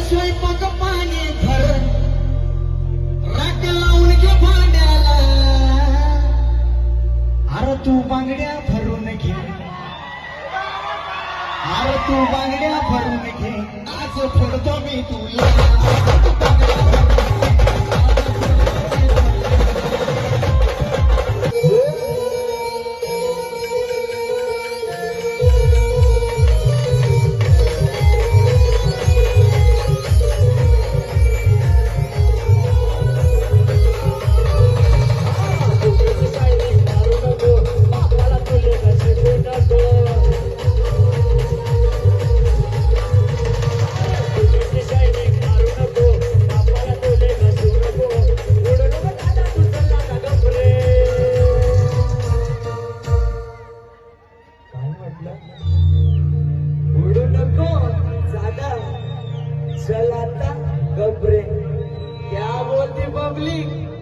स्वयंपाक पाणी भर राख लावून घे भांड्याला. अरे तू बांगड्या भरून घे, अरे तू बांगड्या भरून घे, आज फोडतो मी तुला. उडू नको साधा चल आता गबरे. क्या बोलती पब्लिक.